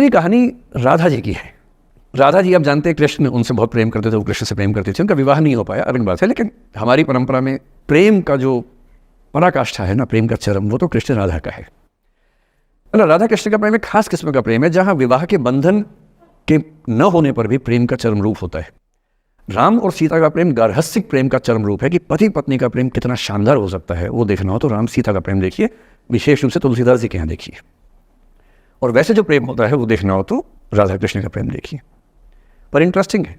ये कहानी राधा जी की है। राधा जी आप जानते हैं कृष्ण उनसे बहुत प्रेम करते थे, वो कृष्ण से प्रेम करते थे, उनका विवाह नहीं हो पाया, अलग बात है। लेकिन हमारी परंपरा में प्रेम का जो पराकाष्ठा है ना, प्रेम का चरम, वो तो कृष्ण राधा का है। मतलब राधा कृष्ण का प्रेम एक खास किस्म का प्रेम है, जहाँ विवाह के बंधन के न होने पर भी प्रेम का चरम रूप होता है। राम और सीता का प्रेम गार्हस्थ्यिक प्रेम का चरम रूप है कि पति पत्नी का प्रेम कितना शानदार हो सकता है। वो देखना हो तो राम सीता का प्रेम देखिए, विशेष रूप से तुलसीदास जी के यहाँ देखिए। और वैसे जो प्रेम होता है वो देखना हो तो राधा कृष्ण का प्रेम देखिए। पर इंटरेस्टिंग है,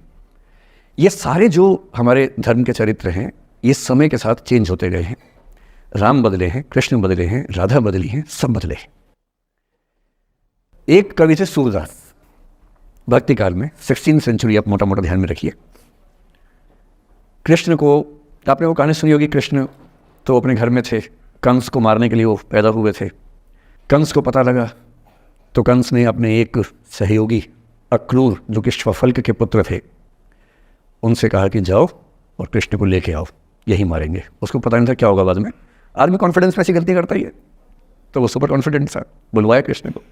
ये सारे जो हमारे धर्म के चरित्र हैं ये समय के साथ चेंज होते गए हैं। राम बदले हैं, कृष्ण बदले हैं, राधा बदली हैं, सब बदले हैं। एक कवि थे सूरदास, भक्ति काल में 16वीं सेंचुरी, आप मोटा मोटा ध्यान में रखिए। कृष्ण को आपने वो कहानी सुनी होगी, कृष्ण तो अपने घर में थे, कंस को मारने के लिए वो पैदा हुए थे। कंस को पता लगा तो कंस ने अपने एक सहयोगी अक्रूर, जो कि श्वफल्क के पुत्र थे, उनसे कहा कि जाओ और कृष्ण को लेके आओ, यही मारेंगे। उसको पता नहीं था क्या होगा बाद में। आदमी कॉन्फिडेंस में ऐसी गलती करता ही है, तो वो सुपर कॉन्फिडेंट था, बुलवाया कृष्ण को।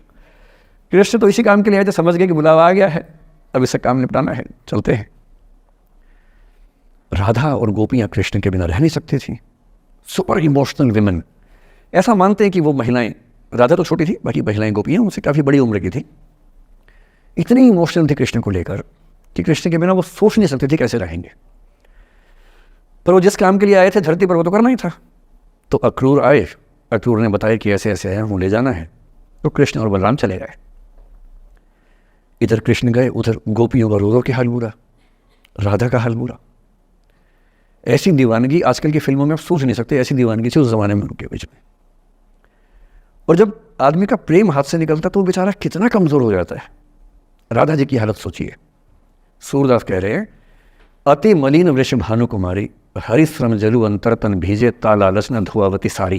कृष्ण तो इसी काम के लिए आए थे, समझ गए कि बुलावा आ गया है, अब इससे काम निपटाना है, चलते हैं। राधा और गोपियाँ कृष्ण के बिना रह नहीं सकती थी, सुपर इमोशनल विमेन। ऐसा मानते हैं कि वो महिलाएं, राधा तो छोटी थी, बाकी महिलाएं गोपियाँ उनसे काफ़ी बड़ी उम्र की थी, इतनी इमोशनल थी कृष्ण को लेकर कि कृष्ण के बिना वो सोच नहीं सकती थी कैसे रहेंगे। पर वो जिस काम के लिए आए थे धरती पर वो तो करना ही था। तो अक्रूर आए, अक्रूर ने बताया कि ऐसे ऐसे आया हूँ, ले जाना है। तो कृष्ण और बलराम चले गए। इधर कृष्ण गए, उधर गोपियों का रो रो के हाल बुरा, राधा का हाल बुरा। ऐसी दीवानगी आजकल की फिल्मों में आप सोच नहीं सकते, ऐसी दीवानगी थी उस जमाने में उनके बीच में। और जब आदमी का प्रेम हाथ से निकलता तो वो बेचारा कितना कमजोर हो जाता है। राधा जी की हालत सोचिए। सूरदास कह रहे हैं, अति मलिन वृष भानु कुमारी, हरिश्रम जलु अंतर तन भीजे, तालालस न धुआवती सारी।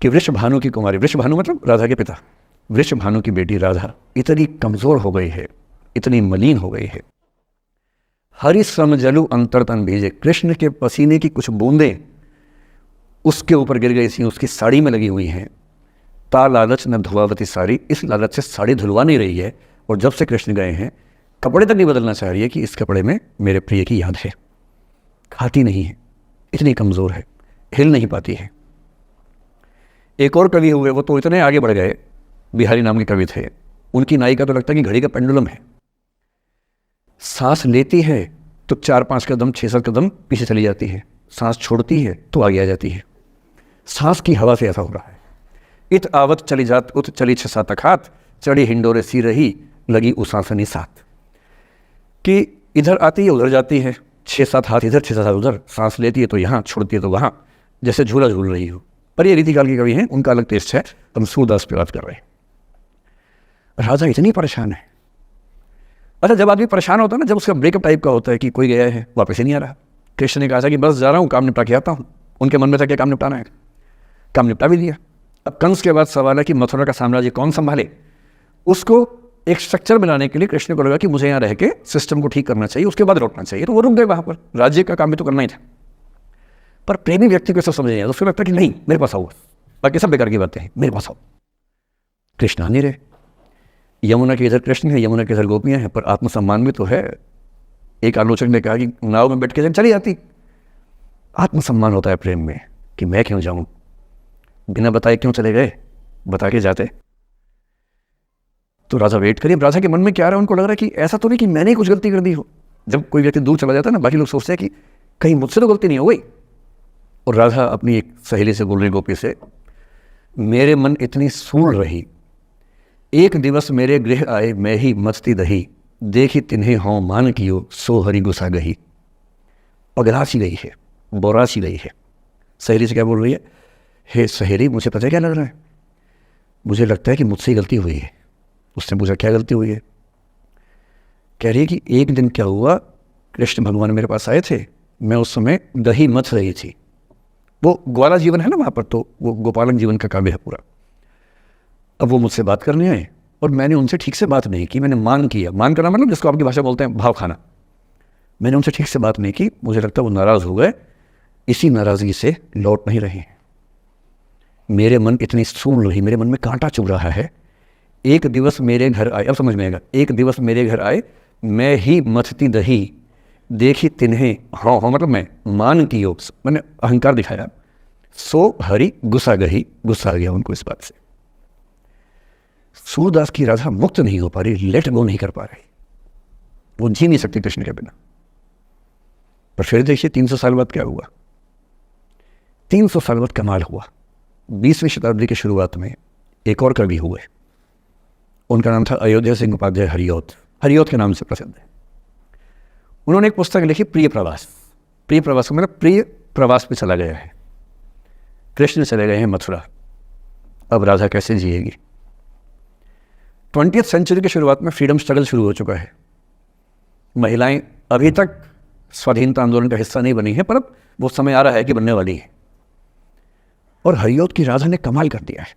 कि वृष भानु की कुमारी, वृष भानु मतलब राधा के पिता, वृष भानु की बेटी राधा इतनी कमजोर हो गई है, इतनी मलिन हो गई है। हरिश्रम जलु अंतर तन भीजे, कृष्ण के पसीने की कुछ बूंदें उसके ऊपर गिर गई थी, उसकी साड़ी में लगी हुई हैं। ता लालच न धुआवती साड़ी, इस लालच से साड़ी धुलवा नहीं रही है। और जब से कृष्ण गए हैं कपड़े तक नहीं बदलना चाह रही है कि इस कपड़े में मेरे प्रिय की याद है। खाती नहीं है, इतनी कमज़ोर है, हिल नहीं पाती है। एक और कवि हुए, वो तो इतने आगे बढ़ गए, बिहारी नाम के कवि थे। उनकी नायिका तो लगता है कि घड़ी का पेंडुलम है। सांस लेती है तो 4-5 कदम 6-7 कदम पीछे चली जाती है, सांस छोड़ती है तो आगे आ जाती है। सांस की हवा से ऐसा हो रहा है। इत आवत चली जात उत चली 6-7 अखात, चढ़ी हिंडोरे सी रही लगी उसासनी साथ। कि इधर आती है उधर जाती है, 6-7 हाथ इधर 6-7 हाथ उधर, सांस लेती है तो यहाँ, छोड़ती है तो वहाँ, जैसे झूला झूल रही हो। पर ये रीतिकाल के कवि हैं, उनका अलग टेस्ट है, हम सूरदास पे बात कर रहे हैं। राजा इतनी परेशान है। अच्छा, जब आदमी परेशान होता है ना, जब उसका ब्रेकअप टाइप का होता है कि कोई गया है वापस ही नहीं आ रहा, कृष्ण ने कहा था कि बस जा रहा हूँ, काम निपटा के आता हूँ। उनके मन में था कि काम निपटाना है, काम निपटा भी दिया। अब कंस के बाद सवाल है कि मथुरा का साम्राज्य कौन संभाले। उसको एक स्ट्रक्चर बनाने के लिए कृष्ण को लगा कि मुझे यहाँ रह के सिस्टम को ठीक करना चाहिए, उसके बाद लौटना चाहिए। तो वो रुक गए वहाँ पर, राज्य का काम भी तो करना ही था। पर प्रेमी व्यक्ति को सब समझ नहीं आया, तो उसको लगता कि नहीं मेरे पास आओ, बाकी सब बेकार की बातें हैं, मेरे पास आओ। कृष्ण आ नहीं रहे। यमुना के इधर कृष्ण है, यमुना के इधर गोपियाँ हैं, पर आत्मसम्मान भी तो है। एक आलोचक ने कहा कि नाव में बैठ के चली जाती। आत्मसम्मान होता है प्रेम में कि मैं क्यों जाऊं, बिना बताए क्यों चले गए, बता के जाते। तो राजा वेट करिए। राजा के मन में क्या रहा, उनको लग रहा है कि ऐसा तो नहीं कि मैंने ही कुछ गलती कर दी हो। जब कोई व्यक्ति दूर चला जाता है ना, बाकी लोग सोचते हैं कि कहीं मुझसे तो गलती नहीं हो गई। और राधा अपनी एक सहेली से बोल रही, गोपी से, मेरे मन इतनी सूढ़ रही, एक दिवस मेरे गृह आए मैं ही मस्ती दही, देखी तिन्हें हों मान कियो सो हरि गुस्सा गही। पगला सी गई है, बोरा सी गई है। सहेली से क्या बोल रही है, हे सहेली, मुझे पता है क्या लग रहा है, मुझे लगता है कि मुझसे ही गलती हुई है। उसने पूछा क्या गलती हुई है। कह रही है कि एक दिन क्या हुआ, कृष्ण भगवान मेरे पास आए थे, मैं उस समय दही मथ रही थी। वो ग्वाला जीवन है ना वहाँ पर, तो वो गोपालन जीवन का काव्य है पूरा। अब वो मुझसे बात करने आए और मैंने उनसे ठीक से बात नहीं की, मैंने मान किया। मान करना मतलब जिसको आपकी भाषा बोलते हैं भाव खाना। मैंने उनसे ठीक से बात नहीं की, मुझे लगता है वो नाराज़ हो गए, इसी नाराज़गी से लौट नहीं रहे। मेरे मन इतनी सूढ़ रही, मेरे मन में कांटा चुभ रहा है, एक दिवस मेरे घर आए, अब समझ में आएगा, एक दिवस मेरे घर आए, मैं ही मथती दही, देखी तिन्हें हाँ हाँ मतलब मैं मान की योग, मैंने अहंकार दिखाया, सो हरि गुस्सा गही, गुस्सा आ गया उनको इस बात से। सूरदास की राधा मुक्त नहीं हो पा रही, लेट गो नहीं कर पा रही, वो जी नहीं सकती कृष्ण के बिना। पर फिर देखिए 300 साल बाद क्या हुआ। 300 साल बाद कमाल हुआ। 20वीं शताब्दी की शुरुआत में एक और कवि हुए, उनका नाम था अयोध्या सिंह उपाध्याय हरिऔध, हरिऔध के नाम से प्रसिद्ध है। उन्होंने एक पुस्तक लिखी प्रिय प्रवास। प्रिय प्रवास का मतलब प्रिय प्रवास पे चला गया है, कृष्ण चले गए हैं मथुरा, अब राधा कैसे जिएगी। 20वीं सेंचुरी की शुरुआत में फ्रीडम स्ट्रगल शुरू हो चुका है, महिलाएं अभी तक स्वाधीनता आंदोलन का हिस्सा नहीं बनी है, पर अब वो समय आ रहा है कि बनने वाली है। और हरिऔध की राधा ने कमाल कर दिया है।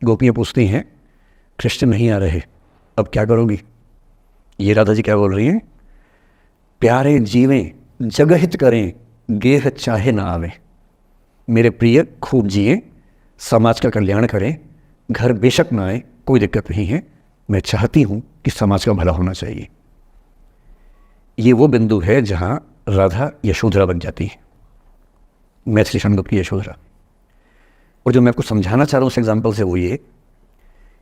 गोपियाँ पूछती हैं कृष्ण नहीं आ रहे, अब क्या करोगी। ये राधा जी क्या बोल रही हैं, प्यारे जीवें जगहित करें, गेह चाहे ना आवे। मेरे प्रिय खूब जिए, समाज का कल्याण करें, घर बेशक ना आए, कोई दिक्कत नहीं है, मैं चाहती हूँ कि समाज का भला होना चाहिए। ये वो बिंदु है जहाँ राधा यशोधरा बन जाती है, मैथिली शनगुप्त की यशोधरा। और जो मैं आपको समझाना चाह रहा हूँ उस एग्जाम्पल से वो ये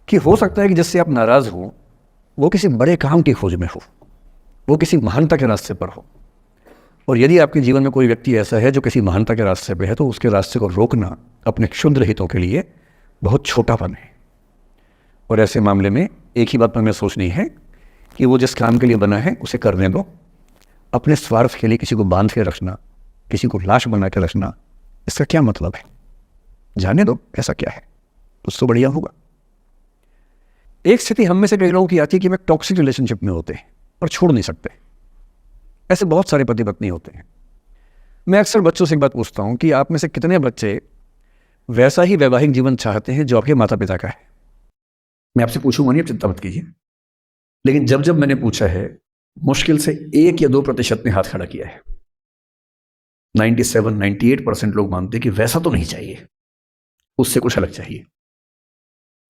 कि हो सकता है कि जिससे आप नाराज़ हो वो किसी बड़े काम की खोज में हो, वो किसी महानता के रास्ते पर हो। और यदि आपके जीवन में कोई व्यक्ति ऐसा है जो किसी महानता के रास्ते पे है, तो उसके रास्ते को रोकना अपने क्षुद्र हितों के लिए बहुत छोटापन है। और ऐसे मामले में एक ही बात हमें सोचनी है कि वो जिस काम के लिए बना है उसे करने दो। अपने स्वार्थ के लिए किसी को बांध के रखना, किसी को लाश बना के रखना, इसका क्या मतलब है। जाने दो ऐसा क्या है, उससे बढ़िया होगा। एक स्थिति हम में से कई लोगों की आती है कि मैं टॉक्सिक रिलेशनशिप में होते हैं पर छोड़ नहीं सकते। ऐसे बहुत सारे पति पत्नी होते हैं। मैं अक्सर बच्चों से एक बात पूछता हूं कि आप में से कितने बच्चे वैसा ही वैवाहिक जीवन चाहते हैं जो आपके माता पिता का है। मैं आपसे पूछूंगा नहीं, आप चिंता मत कीजिए, लेकिन जब जब मैंने पूछा है मुश्किल से 1 या 2% ने हाथ खड़ा किया है। 97-98% लोग मानते हैं कि वैसा तो नहीं चाहिए, उससे कुछ अलग चाहिए।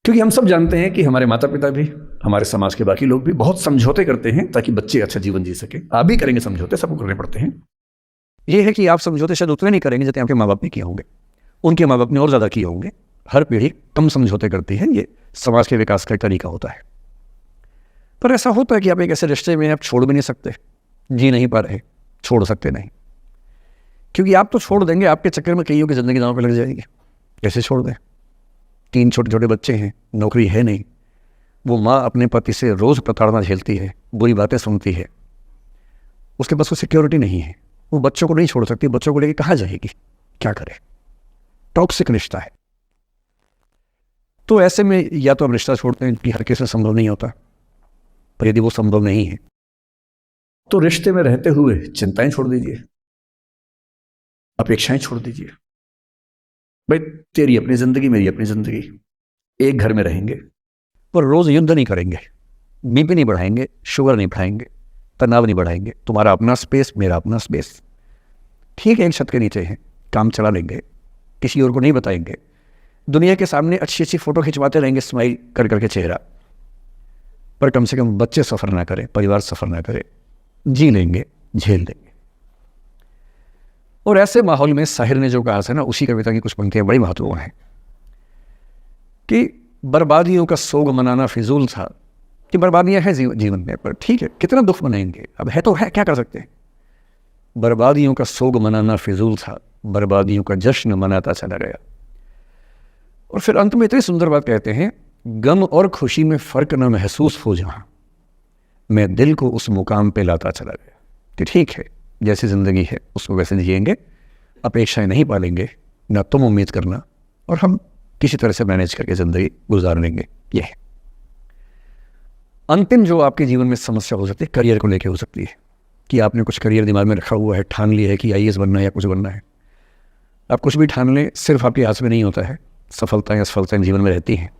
क्योंकि हम सब जानते हैं कि हमारे माता पिता भी, हमारे समाज के बाकी लोग भी बहुत समझौते करते हैं ताकि बच्चे अच्छा जीवन जी सके। आप भी करेंगे समझौते, सबको करने पड़ते हैं। यह है कि आप समझौते शायद उतने नहीं करेंगे जितने आपके माँ बाप ने किए होंगे, उनके माँ बाप ने और ज़्यादा किए होंगे। हर पीढ़ी कम समझौते करती है, ये समाज के विकास का एक तरीका होता है। पर ऐसा होता है कि आप एक ऐसे रिश्ते में आप छोड़ भी नहीं सकते, जी नहीं पा रहे, छोड़ सकते नहीं, क्योंकि आप तो छोड़ देंगे, आपके चक्कर में कईयों की ज़िंदगी दांव पे लग जाएगी। कैसे छोड़ दें। 3 छोटे छोटे बच्चे हैं, नौकरी है नहीं, वो माँ अपने पति से रोज़ प्रताड़ना झेलती है, बुरी बातें सुनती है, उसके पास कोई सिक्योरिटी नहीं है, वो बच्चों को नहीं छोड़ सकती, बच्चों को लेकर कहाँ जाएगी, क्या करे। टॉक्सिक रिश्ता है। तो ऐसे में या तो आप रिश्ता छोड़ते हैं कि हर किसी से संभव नहीं होता, पर यदि वो संभव नहीं है तो रिश्ते में रहते हुए चिंताएं छोड़ दीजिए, अपेक्षाएं छोड़ दीजिए। भाई तेरी अपनी जिंदगी, मेरी अपनी जिंदगी, एक घर में रहेंगे पर रोज युद्ध नहीं करेंगे, बीपी नहीं बढ़ाएंगे, शुगर नहीं बढ़ाएंगे, तनाव नहीं बढ़ाएंगे। तुम्हारा अपना स्पेस, मेरा अपना स्पेस, ठीक है, एक छत के नीचे है, काम चला लेंगे, किसी और को नहीं बताएंगे, दुनिया के सामने अच्छी अच्छी फोटो खिंचवाते रहेंगे स्माइल कर करके चेहरा, पर कम से कम बच्चे सफ़र ना करें, परिवार सफ़र ना करे, जी लेंगे, झेल लेंगे। और ऐसे माहौल में साहिर ने जो कहा था ना, उसी कविता की कुछ पंक्तियां बड़ी महत्वपूर्ण हैं कि बर्बादियों का सोग मनाना फिजूल था, कि बर्बादियां हैं जीवन में, पर ठीक है, कितना दुख मनाएंगे, अब है तो है, क्या कर सकते हैं। बर्बादियों का सोग मनाना फिजूल था, बर्बादियों का जश्न मनाता चला गया। और फिर अंत में इतनी सुंदर बात कहते हैं, गम और खुशी में फ़र्क न महसूस हो जहाँ, मैं दिल को उस मुकाम पे लाता चला गया। कि ठीक है, जैसी ज़िंदगी है उसको वैसे जिएंगे, अपेक्षाएं नहीं पालेंगे, ना तुम उम्मीद करना, और हम किसी तरह से मैनेज करके ज़िंदगी गुजार लेंगे। ये है अंतिम जो आपके जीवन में समस्या हो सकती है, करियर को लेके हो सकती है कि आपने कुछ करियर दिमाग में रखा हुआ है, ठान लिया है कि IAS बनना है या कुछ बनना है। आप कुछ भी ठान लें, सिर्फ आपके हाथ में नहीं होता है, सफलताएं असफलताएं जीवन में रहती हैं।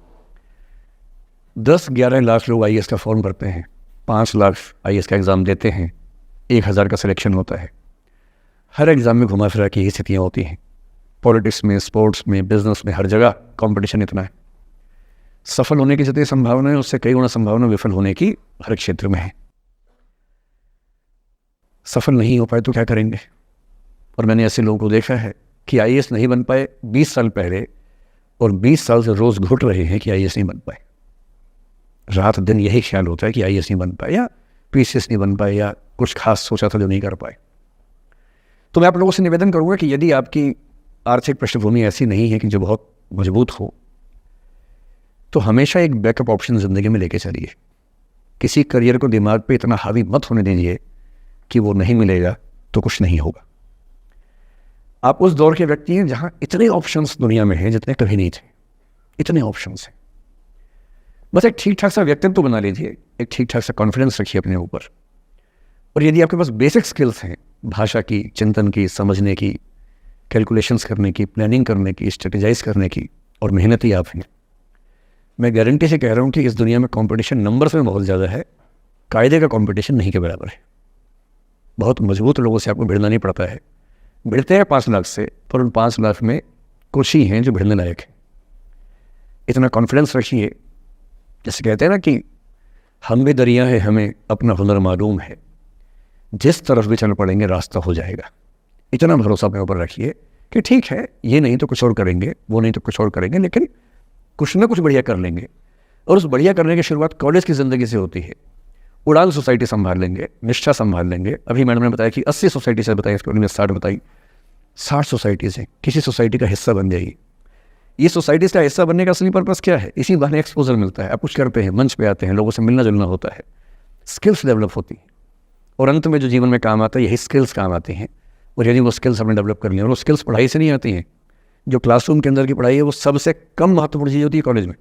10-11 लाख लोग IAS का फॉर्म भरते हैं, 5 लाख IAS का एग्ज़ाम देते हैं, 1000 का सिलेक्शन होता है। हर एग्ज़ाम में घुमा फिरा की ही स्थितियाँ होती हैं, पॉलिटिक्स में, स्पोर्ट्स में, बिजनेस में, हर जगह कंपटीशन इतना है। सफल होने की जितनी संभावना है उससे कई गुना संभावना विफल होने की हर क्षेत्र में है। सफल नहीं हो पाए तो क्या करेंगे? और मैंने ऐसे लोगों को देखा है कि आईएएस नहीं बन पाए 20 साल पहले, और 20 साल से रोज घुट रहे हैं कि आईएएस नहीं बन पाए। रात दिन यही ख्याल होता है कि आईएएस नहीं बन पाए, या पीसीएस नहीं बन पाए, या कुछ खास सोचा था जो नहीं कर पाए। तो मैं आप लोगों से निवेदन करूंगा कि यदि आपकी आर्थिक पृष्ठभूमि ऐसी नहीं है कि जो बहुत मजबूत हो, तो हमेशा एक बैकअप ऑप्शन ज़िंदगी में लेके चलिए। किसी करियर को दिमाग पे इतना हावी मत होने दीजिए कि वो नहीं मिलेगा तो कुछ नहीं होगा। आप उस दौर के व्यक्ति हैं जहां इतने ऑप्शंस दुनिया में हैं जितने कभी नहीं थे। इतने ऑप्शंस हैं, बस एक ठीक ठाक सा व्यक्तित्व बना लीजिए, एक ठीक ठाक सा कॉन्फिडेंस रखिए अपने ऊपर। और यदि आपके पास बेसिक स्किल्स हैं, भाषा की, चिंतन की, समझने की, कैलकुलेशंस करने की, प्लानिंग करने की, स्ट्रेटेजाइज करने की, और मेहनती आप हैं, मैं गारंटी से कह रहा हूँ कि इस दुनिया में कंपटीशन नंबर्स में बहुत ज़्यादा है, कायदे का कंपटीशन नहीं के बराबर है। बहुत मजबूत लोगों से आपको भिड़ना नहीं पड़ता है। भिड़ते हैं 5 लाख से, पर उन 5 लाख में कुछ ही हैं जो भिड़ने लायक हैं। इतना कॉन्फिडेंस रखिए, जैसे कहते हैं ना कि हम भी दरिया है, हमें अपना हुनर मालूम है, जिस तरफ भी चल पड़ेंगे रास्ता हो जाएगा। इतना भरोसा अपने ऊपर रखिए कि ठीक है, ये नहीं तो कुछ और करेंगे, वो नहीं तो कुछ और करेंगे, लेकिन कुछ ना कुछ बढ़िया कर लेंगे। और उस बढ़िया करने की शुरुआत कॉलेज की ज़िंदगी से होती है। उड़ान सोसाइटी संभाल लेंगे, निष्ठा संभाल लेंगे। अभी मैडम ने बताया कि 80 सोसाइटी से बताई, इसके 60 बताई, 60 सोसाइटीज़ हैं। किसी सोसाइटी का हिस्सा बन जाइए। ये सोसाइटीज़ का हिस्सा बनने का असली पर्पस क्या है? इसी बहाने एक्सपोजर मिलता है, आप कुछ करते हैं, मंच पे आते हैं, लोगों से मिलना जुलना होता है, स्किल्स डेवलप होती हैं, और अंत में जो जीवन में काम आता है यही स्किल्स काम आते हैं। और यदि वो स्किल्स हमने डेवलप कर लिया, और वो स्किल्स पढ़ाई से नहीं आती हैं। जो क्लासरूम के अंदर की पढ़ाई है वो सबसे कम महत्वपूर्ण चीज़ होती है कॉलेज में।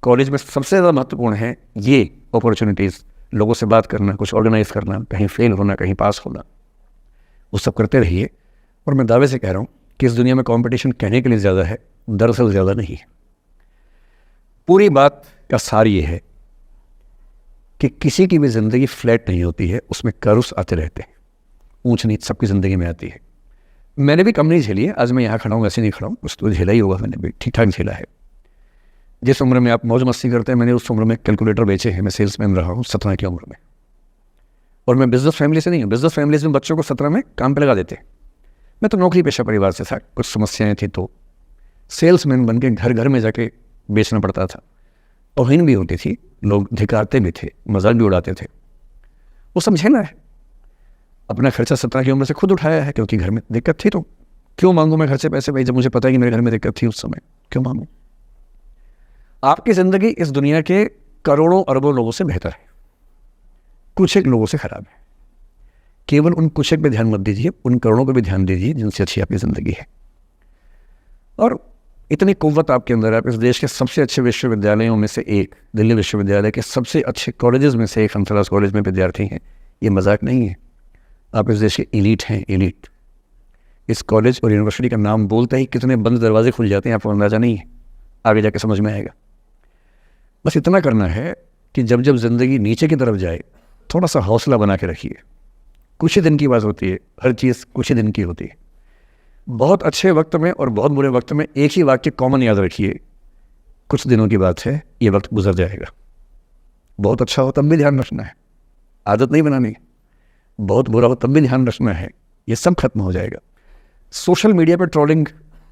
कॉलेज में सबसे ज़्यादा महत्वपूर्ण है ये अपॉर्चुनिटीज़, लोगों से बात करना, कुछ ऑर्गेनाइज करना, कहीं फेल होना, कहीं पास होना, वो सब करते रहिए। और मैं दावे से कह रहा हूँ कि इस दुनिया में कंपटीशन कहने के लिए ज़्यादा है, दरअसल ज़्यादा नहीं है। पूरी बात का सार ये है कि किसी की भी ज़िंदगी फ्लैट नहीं होती है, उसमें कर्व्स आते रहते हैं, ऊंच नीच सबकी ज़िंदगी में आती है। मैंने भी कम नहीं झेली है, आज मैं यहाँ खड़ा हूँ ऐसे नहीं खड़ा हूँ, उस तो झेला ही होगा, मैंने भी ठीक ठाक झेला है। जिस उम्र में आप मौज मस्ती करते हैं, मैंने उस उम्र में कैलकुलेटर बेचे हैं। मैं सेल्समैन रहा हूँ 17 की उम्र में, और मैं बिजनेस फैमिली से नहीं हूँ। बिजनेस फैमिलीज में बच्चों को 17 में काम पे लगा देते। मैं तो नौकरी पेशा परिवार से था, कुछ समस्याएं थी तो सेल्समैन बन के घर घर में जाके बेचना पड़ता था। तौहीन भी होती थी, लोग धिकारते भी थे, मजाक भी उड़ाते थे। वो समझे ना है, अपना खर्चा 17 की उम्र से खुद उठाया है, क्योंकि घर में दिक्कत थी। तो क्यों मांगू मैं घर से पैसे भाई, जब मुझे पता है कि मेरे घर में दिक्कत थी उस समय, क्यों मांगू? आपकी ज़िंदगी इस दुनिया के करोड़ों अरबों लोगों से बेहतर है, कुछ एक लोगों से खराब है। केवल उन कुछ एक पे ध्यान मत दीजिए, उन करोड़ों पे भी ध्यान दीजिए जिनसे अच्छी आपकी ज़िंदगी है। और इतनी कुव्वत आपके अंदर है, आप इस देश के सबसे अच्छे विश्वविद्यालयों में से एक, दिल्ली विश्वविद्यालय के सबसे अच्छे कॉलेजेस में से एक हंसराज कॉलेज में विद्यार्थी हैं। ये मजाक नहीं है, आप इस देश के एलीट हैं, एलीट। इस कॉलेज और यूनिवर्सिटी का नाम बोलते ही कितने बंद दरवाजे खुल जाते हैं, आपको अंदाज़ा नहीं है, आगे जाके समझ में आएगा। बस इतना करना है कि जब जब ज़िंदगी नीचे की तरफ जाए, थोड़ा सा हौसला बना के रखिए। कुछ ही दिन की बात होती है, हर चीज़ कुछ ही दिन की होती है। बहुत अच्छे वक्त में और बहुत बुरे वक्त में एक ही वाक्य कॉमन याद रखिए, कुछ दिनों की बात है, ये वक्त गुजर जाएगा। बहुत अच्छा हो तब भी ध्यान रखना है, आदत नहीं बनानी। बहुत बुरा हो तब भी ध्यान रखना है, ये सब खत्म हो जाएगा। सोशल मीडिया पर ट्रोलिंग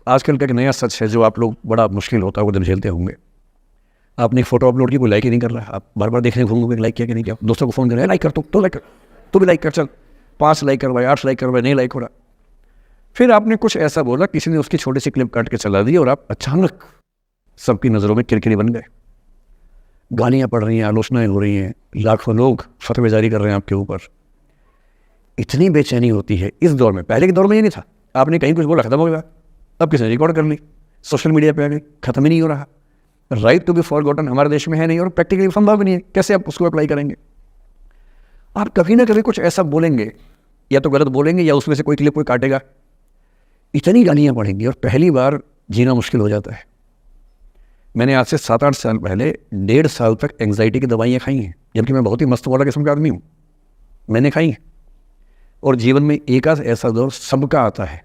आजकल का एक नया सच है, जो आप लोग बड़ा मुश्किल होता है वो दिन झेलते होंगे। आपने एक फोटो अपलोड की, कोई लाइक ही नहीं कर रहा है, आप बार बार देखने घूमोगे लाइक किया कि नहीं किया। दोस्तों को फ़ोन कर रहे हैं, लाइक कर, तो लाइक कर, तो भी लाइक कर, चल 5 लाइक करवाए, 8 लाइक करवाए, नहीं लाइक हो रहा। फिर आपने कुछ ऐसा बोला, किसी ने उसकी छोटी सी क्लिप काट के चला दी, और आप अचानक सबकी नज़रों में किरकिरी बन गए। गालियाँ पड़ रही हैं, आलोचनाएं हो रही हैं, लाखों लोग फतवे जारी कर रहे हैं आपके ऊपर। इतनी बेचैनी होती है इस दौर में। पहले के दौर में ये नहीं था, आपने कहीं कुछ बोला खत्म हो गया, अब किसी ने रिकॉर्ड कर ली, सोशल मीडिया पे आ गई, खत्म ही नहीं हो रहा। राइट टू बी फॉरगॉटन हमारे देश में है नहीं, और प्रैक्टिकली संभव भी नहीं है। कैसे आप उसको अप्लाई करेंगे? आप कभी ना कभी कुछ ऐसा बोलेंगे, या तो गलत बोलेंगे या उसमें से कोई क्लिप कोई काटेगा, इतनी गालियाँ पड़ेंगी और पहली बार जीना मुश्किल हो जाता है। मैंने आज से 7-8 साल पहले 1.5 साल तक एंग्जाइटी की दवाइयाँ खाई हैं, जबकि मैं बहुत ही मस्त वाला किस्म का आदमी हूँ, मैंने खाई हैं। और जीवन में एक आध ऐसा दौर सबका आता है,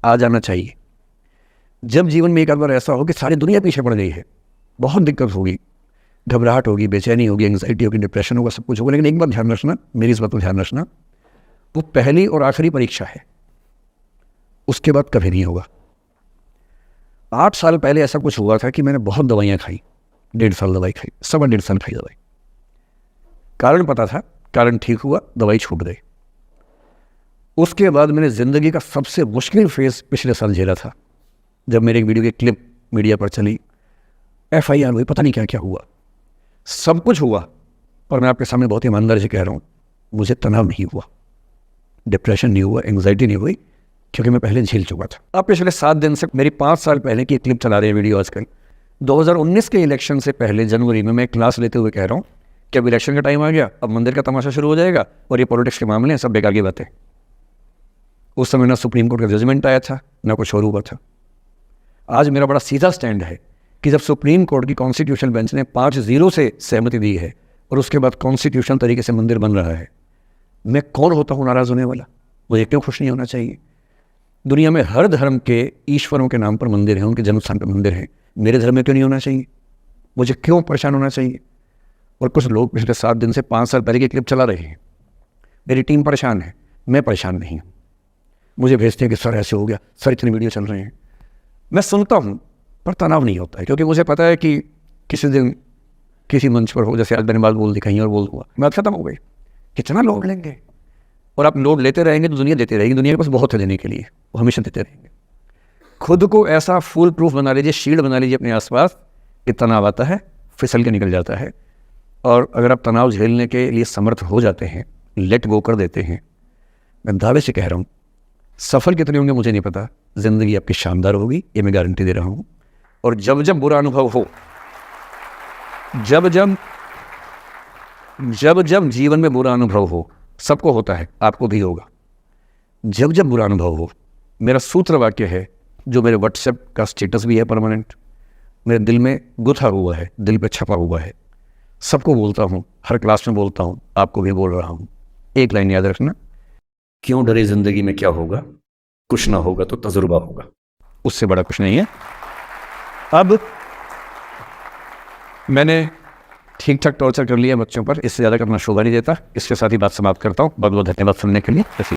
आ जाना चाहिए। जब जीवन में एक आध बार ऐसा हो कि सारी दुनिया पीछे पड़ गई है, बहुत दिक्कत होगी, घबराहट होगी, बेचैनी होगी, एंग्जाइटी होगी, डिप्रेशन होगा, सब कुछ होगा। लेकिन एक बात ध्यान रखना, मेरी इस बात को ध्यान रखना, वो पहली और आखिरी परीक्षा है, उसके बाद कभी नहीं होगा। 8 साल पहले ऐसा कुछ हुआ था कि मैंने बहुत दवाइयाँ खाई, 1.5 साल दवाई खाई, 1.25 साल खाई दवाई। कारण पता था, कारण ठीक हुआ, दवाई छूट गई। उसके बाद मैंने ज़िंदगी का सबसे मुश्किल फेज़ पिछले साल झेला था, जब मेरे एक वीडियो की क्लिप मीडिया पर चली, FIR हुई, पता नहीं क्या क्या हुआ, सब कुछ हुआ। और मैं आपके सामने बहुत ईमानदारी से कह रहा हूँ, मुझे तनाव नहीं हुआ, डिप्रेशन नहीं हुआ, एंग्जाइटी नहीं हुई, क्योंकि मैं पहले झेल चुका था। अब पिछले 7 दिन से मेरी 5 साल पहले की क्लिप चला रही है वीडियो आजकल। 2019 के इलेक्शन से पहले जनवरी में मैं क्लास लेते हुए कह रहा हूँ कि अब इलेक्शन का टाइम आ गया, अब मंदिर का तमाशा शुरू हो जाएगा और ये पॉलिटिक्स के मामले हैं, सब बेकार की बातें। उस समय ना सुप्रीम कोर्ट का जजमेंट आया था, ना कुछ और हुआ था। आज मेरा बड़ा सीधा स्टैंड है कि जब सुप्रीम कोर्ट की कॉन्स्टिट्यूशन बेंच ने 5-0 से सहमति दी है और उसके बाद कॉन्स्टिट्यूशनल तरीके से मंदिर बन रहा है, मैं कौन होता हूँ नाराज़ होने वाला? मुझे क्यों खुश नहीं होना चाहिए? दुनिया में हर धर्म के ईश्वरों के नाम पर मंदिर हैं, उनके जन्म स्थान पर मंदिर हैं, मेरे धर्म में क्यों नहीं होना चाहिए? मुझे क्यों परेशान होना चाहिए? और कुछ लोग पिछले 7 दिन से 5 साल पहले की क्लिप चला रहे हैं। मेरी टीम परेशान है, मैं परेशान नहीं हूँ। मुझे भेजते हैं कि सर ऐसे हो गया, सर इतने वीडियो चल रहे हैं। मैं सुनता हूँ पर तनाव नहीं होता है, क्योंकि मुझे पता है कि किसी दिन किसी मंच पर हो, जैसे आज मैंने बात बोल दी कहीं और बोल दूँगा, मैं खत्म हो गई। कितना लोड लेंगे? और आप लोड लेते रहेंगे तो दुनिया देती रहेगी। दुनिया के पास बहुत है देने के लिए, वो हमेशा देते रहेंगे। खुद को ऐसा फुल प्रूफ बना लीजिए, शील्ड बना लीजिए अपने आसपास कि तनाव आता है फिसल के निकल जाता है। और अगर आप तनाव झेलने के लिए समर्थ हो जाते हैं, लेट गो कर देते हैं, मैं दावे से कह रहा हूँ, सफल कितने होंगे मुझे नहीं पता, ज़िंदगी आपकी शानदार होगी, ये मैं गारंटी दे रहा हूँ। और जब जब बुरा अनुभव हो, जब जब जीवन में बुरा अनुभव हो, सबको होता है, आपको भी होगा, जब जब बुरा अनुभव हो, मेरा सूत्र वाक्य है जो मेरे व्हाट्सएप का स्टेटस भी है परमानेंट, मेरे दिल में गुथा हुआ है, दिल पे छपा हुआ है, सबको बोलता हूँ, हर क्लास में बोलता हूँ, आपको भी बोल रहा हूँ। एक लाइन याद रखना, क्यों डरे जिंदगी में क्या होगा, कुछ ना होगा तो तजुर्बा होगा, उससे बड़ा कुछ नहीं है। अब मैंने ठीक ठाक टॉर्चर कर लिया बच्चों पर, इससे ज़्यादा करना शोभा नहीं देता। इसके साथ ही बात समाप्त करता हूँ। बहुत बहुत धन्यवाद सुनने के लिए।